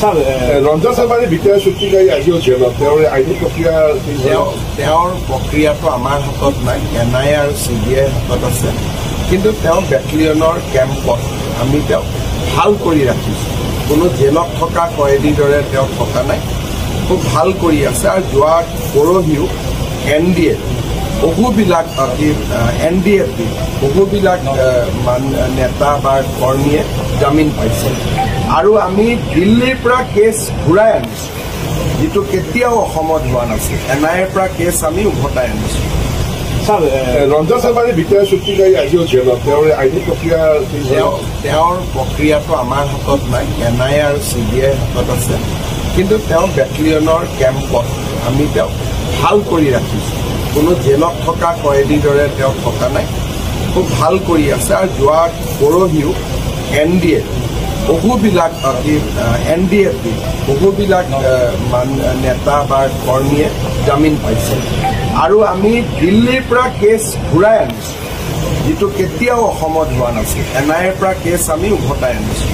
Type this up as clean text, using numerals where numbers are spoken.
ৰঞ্জন শৰ্মাৰ বিত্তীয় চুক্তিকাৰী আজিও জেলত তেওঁৰ আইনী প্ৰক্ৰিয়াটো আমাৰ হাতত নাই, NIA আৰু CBI হাতত আছে। কিন্তু তেওঁ বেটেলিয়নৰ কেম্পত আমি তেওঁক ভাল কৰি ৰাখিছোঁ। কোনো জেলত থকা কয়েদীৰ দৰে তেওঁ থকা নাই, খুব ভাল কৰি আছে। আৰু যোৱা পৰহিও NDA বহুবিলাক NDF বহুবিলাক নেতা বা কৰ্মীয়ে জামিন পাইছে। আৰু আমি দিল্লীৰ পৰা কেছ ঘূৰাই আনিছোঁ, যিটো কেতিয়াও অসমত হোৱা নাছিল। NIAৰ পৰা কেছ আমি উভতাই আনিছোঁ। ৰঞ্জন শৰ্মাৰ বিত্তীয় চুক্তিকাৰী আজিও জেলত তেওঁৰ আইনী তেওঁৰ প্ৰক্ৰিয়াটো আমাৰ হাতত নাই, NIA আৰু CBI হাতত আছে। কিন্তু তেওঁ বেটেলিয়নৰ কেম্পত আমি তেওঁক ভাল কৰি ৰাখিছোঁ। কোনো জেলত থকা কয়েদীৰ দৰে তেওঁ থকা নাই, খুব ভাল কৰি আছে। আৰু যোৱা পৰহিও NDA বহুবিলাক NDF বহুবিলাক নেতা বা কৰ্মীয়ে জামিন পাইছে। আৰু আমি দিল্লীৰ পৰা কেছ ঘূৰাই আনিছোঁ, যিটো কেতিয়াও অসমত হোৱা নাছিল। NIAৰ পৰা কেছ আমি উভতাই আনিছোঁ।